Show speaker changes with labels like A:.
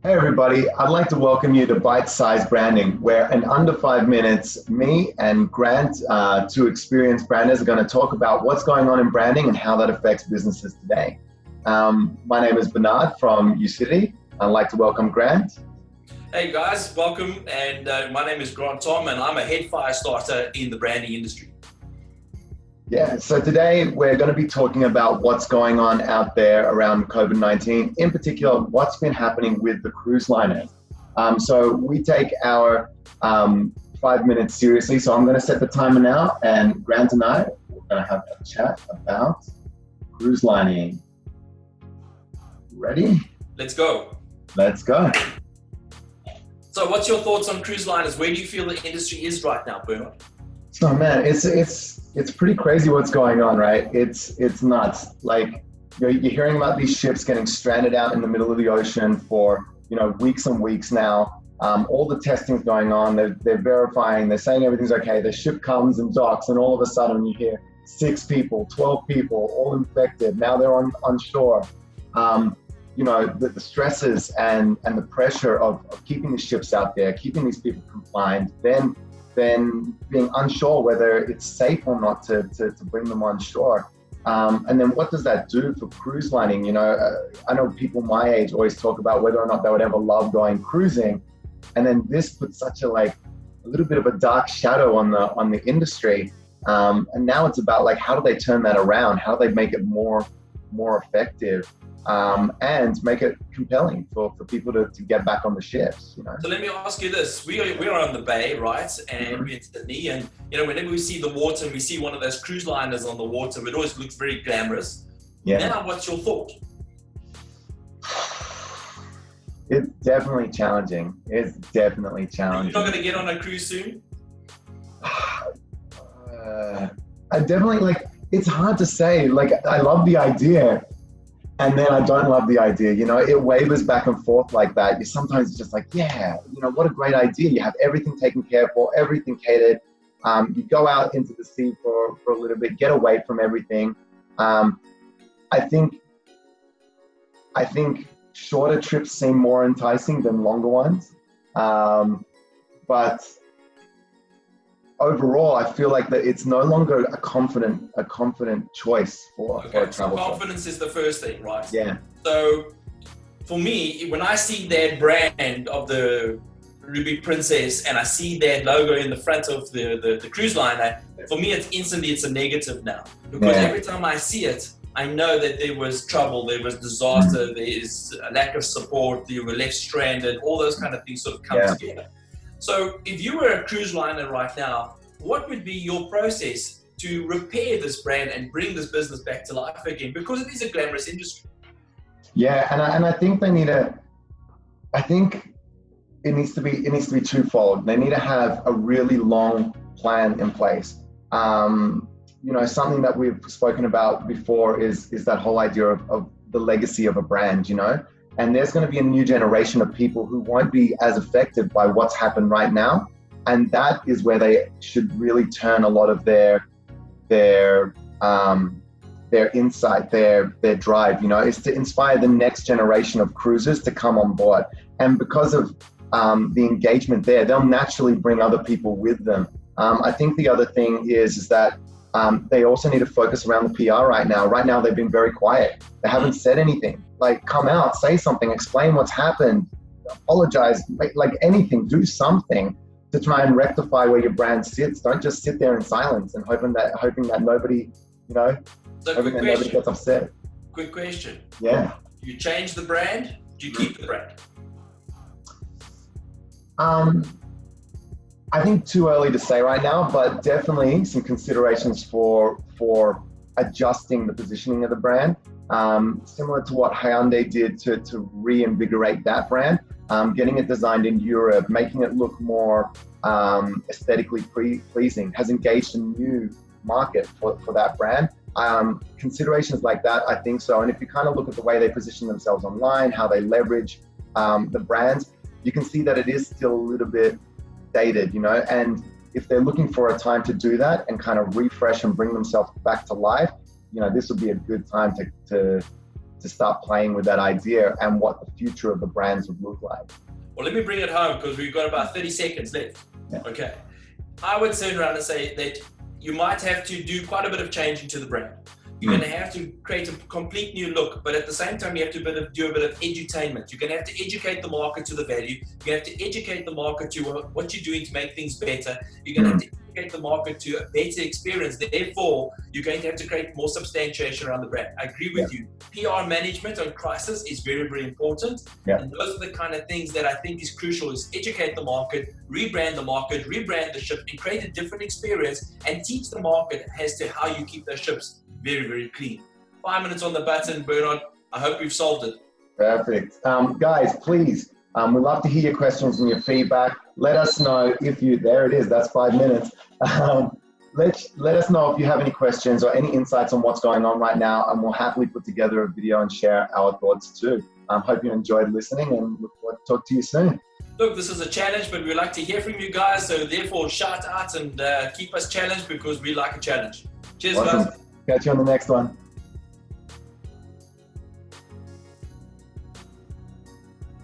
A: Hey everybody, I'd like to welcome you to Bite Size Branding, where in under 5 minutes, me and Grant, two experienced branders, are going to talk about what's going on in branding and how that affects businesses today. My name is Bernard from UCity. I'd like to welcome Grant.
B: Hey guys, welcome. And my name is Grant Tom, and I'm a head fire starter in the branding industry.
A: Yeah, so today we're going to be talking about what's going on out there around COVID-19, in particular, what's been happening with the cruise liners. So we take our 5 minutes seriously. So I'm going to set the timer now, and Grant and I are going to have a chat about cruise lining. Ready?
B: Let's go.
A: Let's go.
B: So what's your thoughts on cruise liners? Where do you feel the industry is right now, Bernard?
A: So man, it's pretty crazy what's going on, right? It's nuts. Like you're hearing about these ships getting stranded out in the middle of the ocean for weeks and weeks now. All the testing's going on. They're verifying. They're saying everything's okay. The ship comes and docks, and all of a sudden you hear 6 people, 12 people, all infected. Now they're on shore. The stresses and the pressure of keeping the ships out there, keeping these people compliant, then being unsure whether it's safe or not to bring them on shore. And then what does that do for cruise lining? I know people my age always talk about whether or not they would ever love going cruising. And then this puts such a little bit of a dark shadow on the industry. And now it's about how do they turn that around? How do they make it more effective? And make it compelling for people to get back on the ships.
B: So let me ask you this: we are on the bay, right? And we're in Sydney, and whenever we see the water and we see one of those cruise liners on the water, it always looks very glamorous. Yeah. Now, what's your thought?
A: It's definitely challenging. You're not
B: going to get on a cruise soon?
A: I definitely it's hard to say. I love the idea. And then I don't love the idea, it wavers back and forth like that. You sometimes just what a great idea. You have everything taken care for, everything catered. You go out into the sea for a little bit, get away from everything. I think shorter trips seem more enticing than longer ones. But overall, I feel like that it's no longer a confident choice for a travel.
B: So confidence is the first thing, right?
A: Yeah.
B: So for me, when I see that brand of the Ruby Princess and I see that logo in the front of the cruise liner, for me it's a negative now. Because every time I see it, I know that there was trouble, there was disaster, there is a lack of support, you were left stranded, all those kind of things sort of come together. So if you were a cruise liner right now, what would be your process to repair this brand and bring this business back to life again? Because it is a glamorous industry.
A: Yeah, and I think it needs to be twofold. They need to have a really long plan in place. Something that we've spoken about before is that whole idea of the legacy of a brand, And there's going to be a new generation of people who won't be as affected by what's happened right now. And that is where they should really turn a lot of their insight, their drive, is to inspire the next generation of cruisers to come on board. And because of the engagement there, they'll naturally bring other people with them. I think the other thing is that they also need to focus around the PR right now. Right now, they've been very quiet. They haven't said anything. Come out, say something, explain what's happened, apologize, anything, do something to try and rectify where your brand sits. Don't just sit there in silence and hoping that nobody, nobody gets upset.
B: Quick question.
A: Yeah.
B: Do you change the brand? Do you keep the brand?
A: I think too early to say right now, but definitely some considerations for adjusting the positioning of the brand. Similar to what Hyundai did to reinvigorate that brand, getting it designed in Europe, making it look more aesthetically pleasing, has engaged a new market for that brand. Considerations like that, I think so. And if you kind of look at the way they position themselves online, how they leverage the brands, you can see that it is still a little bit dated, and if they're looking for a time to do that and kind of refresh and bring themselves back to life, this would be a good time to to start playing with that idea and what the future of the brands would look like?
B: Well, let me bring it home because we've got about 30 seconds left.
A: Yeah.
B: Okay. I would turn around and say that you might have to do quite a bit of change into the brand. You're going to have to create a complete new look, but at the same time, you have to do a bit of edutainment. You're going to have to educate the market to the value. You have to educate the market to what you're doing to make things better. You're going to have to educate the market to a better experience. Therefore, you're going to have to create more substantiation around the brand. I agree with you. PR management on crisis is very, very important.
A: Yeah.
B: And those are the kind of things that I think is crucial, is educate the market, rebrand the ship, and create a different experience and teach the market as to how you keep those ships very, very clean. 5 minutes on the button, Bernard. I hope we've solved it.
A: Perfect. Guys, please, we'd love to hear your questions and your feedback. Let us know if you, there it is, that's 5 minutes. Let us know if you have any questions or any insights on what's going on right now, and we'll happily put together a video and share our thoughts too. Hope you enjoyed listening and look forward to talk to you soon.
B: Look, this is a challenge, but we like to hear from you guys. So therefore, shout out and keep us challenged because we like a challenge. Cheers,
A: Awesome.
B: guys.
A: Catch you on the next one.